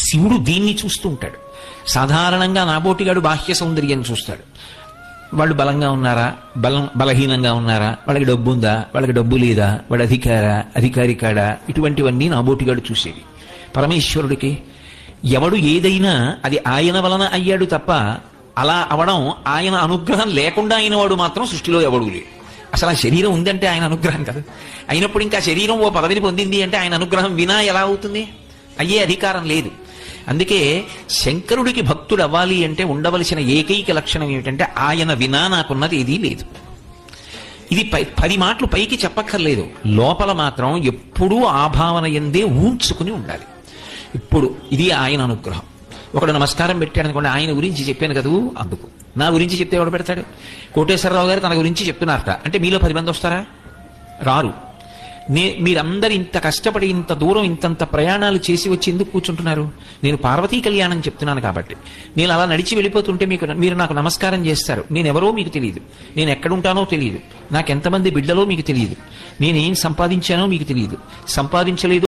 శివుడు దీన్ని చూస్తూ ఉంటాడు. సాధారణంగా నాబోటిగాడు బాహ్య సౌందర్యం చూస్తాడు. వాళ్ళు బలంగా ఉన్నారా, బలహీనంగా ఉన్నారా, వాళ్ళకి డబ్బు ఉందా, వాళ్ళకి డబ్బు లేదా, వాడు అధికారి కాడా, ఇటువంటివన్నీ నాబోటిగాడు చూసేవి. పరమేశ్వరుడికి ఎవడు ఏదైనా అది ఆయన వలన అయ్యాడు తప్ప అలా అవడం ఆయన అనుగ్రహం లేకుండా అయిన వాడు మాత్రం సృష్టిలో ఎవడూ లేడు. అసలు ఆ శరీరం ఉందంటే ఆయన అనుగ్రహం కాదు. అయినప్పుడు ఇంకా శరీరం ఓ పదవిని పొందింది అంటే ఆయన అనుగ్రహం వినా ఎలా అవుతుంది? అయ్యే అధికారం లేదు. అందుకే శంకరుడికి భక్తుడు అవ్వాలి అంటే ఉండవలసిన ఏకైక లక్షణం ఏమిటంటే ఆయన వినా నాకున్నది ఏదీ లేదు. ఇది 10 మాటలు పైకి చెప్పక్కర్లేదు, లోపల మాత్రం ఎప్పుడూ ఆ భావన ఎందే ఊంచుకుని ఉండాలి. ఇప్పుడు ఇది ఆయన అనుగ్రహం. ఒకడు నమస్కారం పెట్టాడు అనుకోండి, ఆయన గురించి చెప్పాను కదూ అందుకు. నా గురించి చెప్తే ఎవడు పెడతాడు? కోటేశ్వరరావు గారు తన గురించి చెప్తున్నారట అంటే మీలో 10 మంది వస్తారా? రారు. మీరందరు ఇంత కష్టపడి ఇంత దూరం ఇంతంత ప్రయాణాలు చేసి వచ్చి ఎందుకు కూర్చుంటున్నారు? నేను పార్వతీ కళ్యాణం చెప్తున్నాను కాబట్టి. నేను అలా నడిచి వెళ్ళిపోతుంటే మీరు నాకు నమస్కారం చేస్తారు. నేనెవరో మీకు తెలియదు, నేను ఎక్కడుంటానో తెలియదు, నాకెంతమంది బిడ్డలో మీకు తెలియదు, నేనేం సంపాదించానో మీకు తెలియదు, సంపాదించలేదు